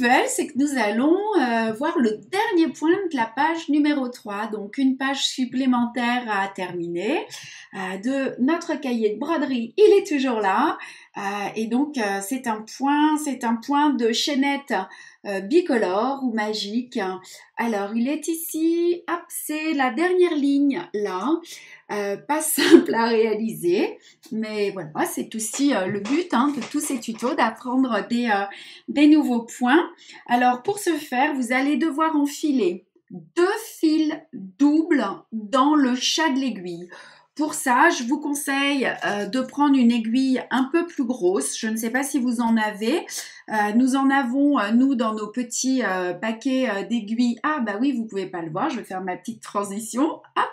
nouvelle, c'est que nous allons voir le dernier point de la page numéro 3, donc une page supplémentaire à terminer de notre cahier de broderie. Il est toujours là et donc c'est un point de chaînette bicolore ou magique. Alors il est ici, hop, c'est la dernière ligne là. Pas simple à réaliser, mais voilà, c'est aussi le but de tous ces tutos, d'apprendre des nouveaux points. Alors pour ce faire, vous allez devoir enfiler 2 fils doubles dans le chat de l'aiguille. Pour ça, je vous conseille de prendre une aiguille un peu plus grosse. Je ne sais pas si vous en avez. Nous en avons, nous, dans nos petits paquets d'aiguilles. Ah bah oui, vous pouvez pas le voir. Je vais faire ma petite transition. Hop.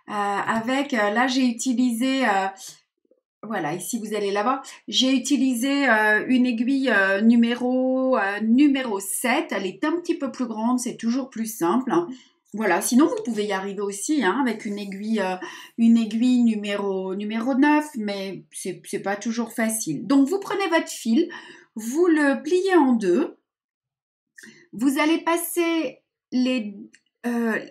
Là j'ai utilisé, voilà, ici vous allez la voir, j'ai utilisé une aiguille numéro 7, elle est un petit peu plus grande, c'est toujours plus simple. Voilà, sinon vous pouvez y arriver aussi avec une aiguille numéro 9, mais c'est pas toujours facile. Donc vous prenez votre fil, vous le pliez en deux, vous allez passer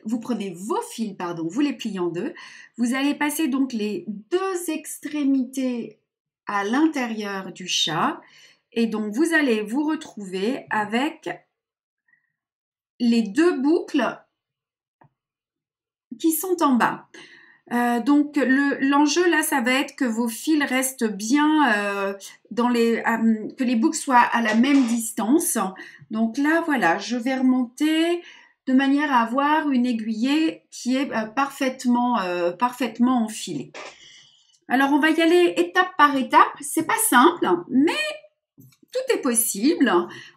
vous prenez vos fils, vous les pliez en deux. Vous allez passer donc les 2 extrémités à l'intérieur du chat. Et donc, vous allez vous retrouver avec les 2 boucles qui sont en bas. Donc, l'enjeu là, ça va être que vos fils restent bien que les boucles soient à la même distance. Donc là, voilà, je vais remonter de manière à avoir une aiguillée qui est parfaitement enfilée. Alors, on va y aller étape par étape. C'est pas simple, mais tout est possible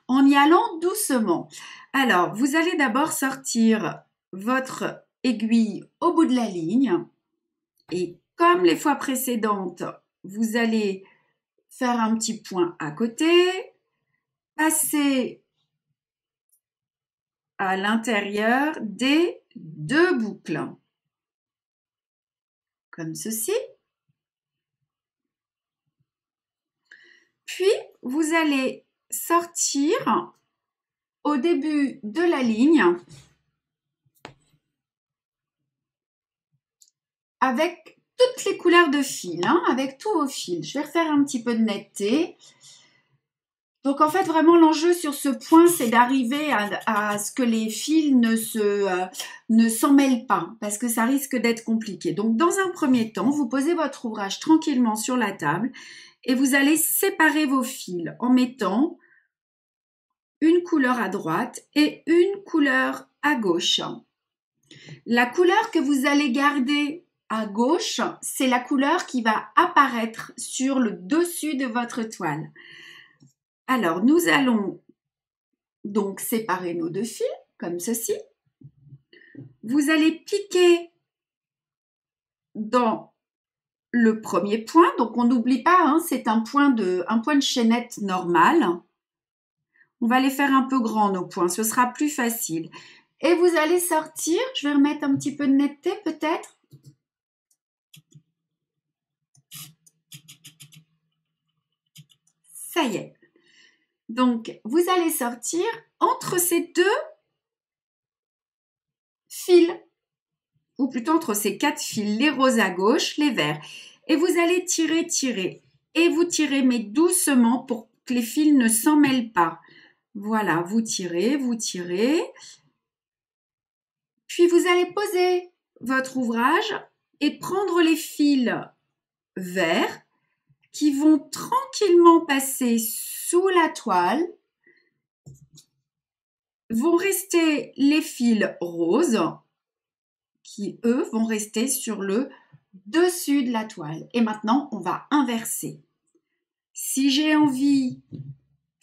en y allant doucement. Alors, vous allez d'abord sortir votre aiguille au bout de la ligne. Et comme les fois précédentes, vous allez faire un petit point à côté, passer à l'intérieur des 2 boucles, comme ceci. Puis, vous allez sortir au début de la ligne avec toutes les couleurs de fil, avec tous vos fils. Je vais refaire un petit peu de netteté. Donc en fait, vraiment, l'enjeu sur ce point, c'est d'arriver à ce que les fils ne s'en mêlent pas, parce que ça risque d'être compliqué. Donc dans un premier temps, vous posez votre ouvrage tranquillement sur la table et vous allez séparer vos fils en mettant une couleur à droite et une couleur à gauche. La couleur que vous allez garder à gauche, c'est la couleur qui va apparaître sur le dessus de votre toile. Alors, nous allons donc séparer nos 2 fils, comme ceci. Vous allez piquer dans le premier point. Donc, on n'oublie pas, c'est un point de chaînette normal. On va les faire un peu grands, nos points. Ce sera plus facile. Et vous allez sortir. Je vais remettre un petit peu de netteté, peut-être. Ça y est. Donc, vous allez sortir entre ces 2 fils, ou plutôt entre ces 4 fils, les roses à gauche, les verts. Et vous allez tirer, et vous tirez, mais doucement pour que les fils ne s'en mêlent pas. Voilà, vous tirez. Puis, vous allez poser votre ouvrage et prendre les fils verts qui vont tranquillement passer sous la toile. Vont rester les fils roses qui, eux, vont rester sur le dessus de la toile. Et maintenant, on va inverser. Si j'ai envie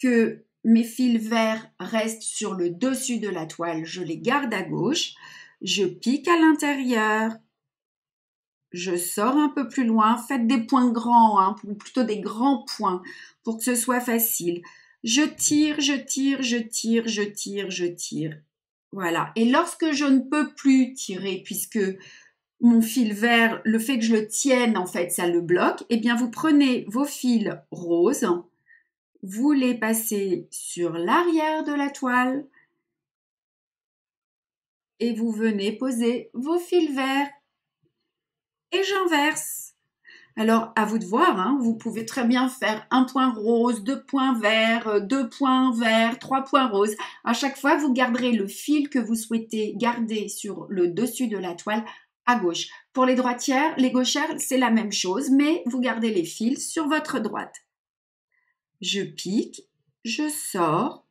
que mes fils verts restent sur le dessus de la toile, je les garde à gauche. Je pique à l'intérieur. Je sors un peu plus loin. Faites des points grands, ou plutôt des grands points pour que ce soit facile. Je tire. Voilà. Et lorsque je ne peux plus tirer, puisque mon fil vert, le fait que je le tienne, en fait, ça le bloque, eh bien, vous prenez vos fils roses, vous les passez sur l'arrière de la toile et vous venez poser vos fils verts. Et j'inverse. Alors, à vous de voir, hein, vous pouvez très bien faire un point rose, 2 points verts, 2 points verts, 3 points roses. À chaque fois, vous garderez le fil que vous souhaitez garder sur le dessus de la toile à gauche. Pour les droitières, les gauchères, c'est la même chose, mais vous gardez les fils sur votre droite. Je pique, je sors.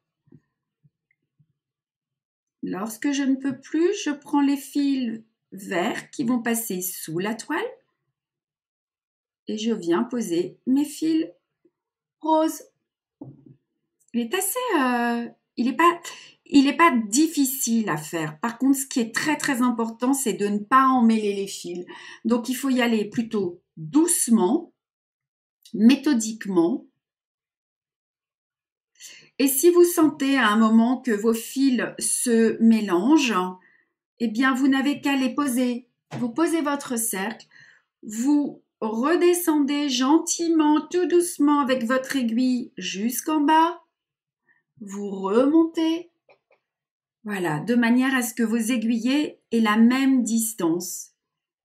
Lorsque je ne peux plus, je prends les fils verts qui vont passer sous la toile et je viens poser mes fils roses. Il est assez, il est pas difficile à faire. Par contre, ce qui est très très important, c'est de ne pas emmêler les fils. Donc, il faut y aller plutôt doucement, méthodiquement. Et si vous sentez à un moment que vos fils se mélangent, eh bien, vous n'avez qu'à les poser. Vous posez votre cercle, vous redescendez gentiment, tout doucement avec votre aiguille jusqu'en bas. Vous remontez. Voilà, de manière à ce que vos aiguillets aient la même distance.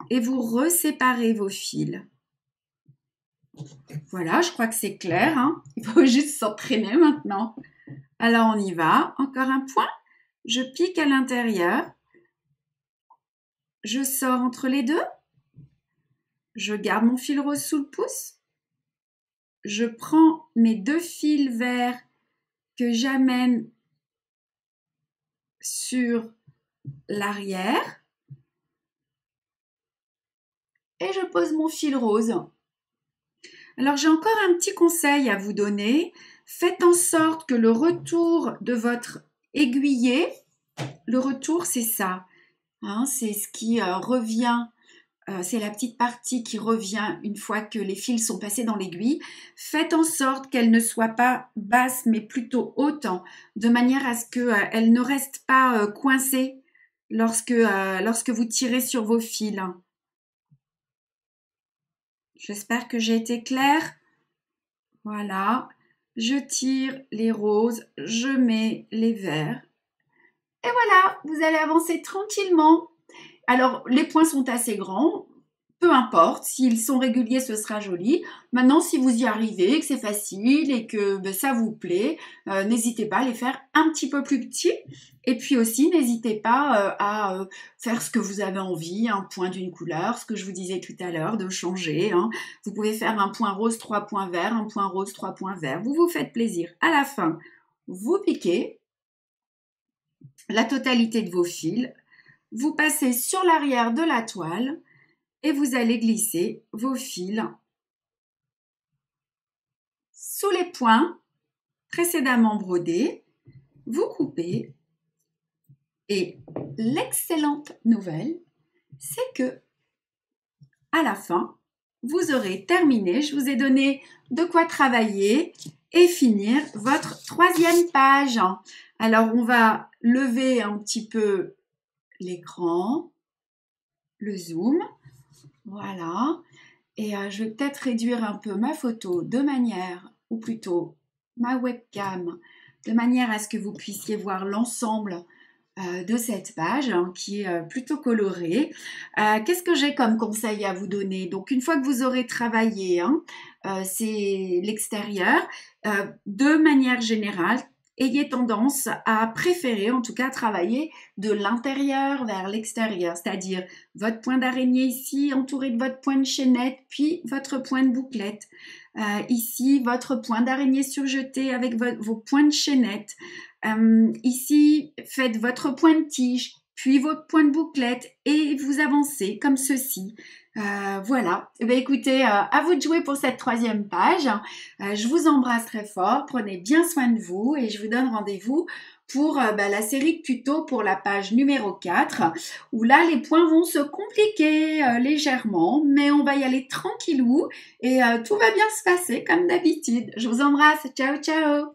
Et vous reséparez vos fils. Voilà, je crois que c'est clair, hein. Il faut juste s'entraîner maintenant. Alors, on y va. Encore un point. Je pique à l'intérieur. Je sors entre les deux. Je garde mon fil rose sous le pouce. Je prends mes 2 fils verts que j'amène sur l'arrière. Et je pose mon fil rose. Alors, j'ai encore un petit conseil à vous donner. Faites en sorte que le retour de votre aiguillet, le retour, c'est ça. Hein, c'est ce qui revient, c'est la petite partie qui revient une fois que les fils sont passés dans l'aiguille. Faites en sorte qu'elle ne soit pas basse, mais plutôt haute, de manière à ce qu'elle ne reste pas coincée lorsque vous tirez sur vos fils. J'espère que j'ai été claire. Voilà, je tire les roses, je mets les verts. Et voilà, vous allez avancer tranquillement. Alors, les points sont assez grands, peu importe, s'ils sont réguliers, ce sera joli. Maintenant, si vous y arrivez, que c'est facile et que ça vous plaît, n'hésitez pas à les faire un petit peu plus petits. Et puis aussi, n'hésitez pas à faire ce que vous avez envie, un point d'une couleur, ce que je vous disais tout à l'heure, de changer. Hein. Vous pouvez faire un point rose, 3 points verts, un point rose, 3 points verts. Vous vous faites plaisir. À la fin, vous piquez la totalité de vos fils. Vous passez sur l'arrière de la toile et vous allez glisser vos fils sous les points précédemment brodés. Vous coupez et l'excellente nouvelle, c'est que à la fin, vous aurez terminé. Je vous ai donné de quoi travailler et finir votre 3e page. Alors, on va lever un petit peu l'écran, le zoom. Voilà, et je vais peut-être réduire un peu ma photo de manière, ou plutôt ma webcam, de manière à ce que vous puissiez voir l'ensemble de cette page qui est plutôt colorée. Qu'est-ce que j'ai comme conseil à vous donner? Donc, une fois que vous aurez travaillé, c'est l'extérieur, de manière générale, ayez tendance à préférer, en tout cas, travailler de l'intérieur vers l'extérieur, c'est-à-dire votre point d'araignée ici, entouré de votre point de chaînette, puis votre point de bouclette. Ici, votre point d'araignée surjeté avec vos points de chaînette. Ici, faites votre point de tige, puis votre point de bouclette et vous avancez comme ceci. Voilà. Eh bien, écoutez, à vous de jouer pour cette 3e page. Je vous embrasse très fort. Prenez bien soin de vous et je vous donne rendez-vous pour la série de tutos pour la page numéro 4 où là, les points vont se compliquer légèrement, mais on va y aller tranquillou et tout va bien se passer comme d'habitude. Je vous embrasse. Ciao, ciao!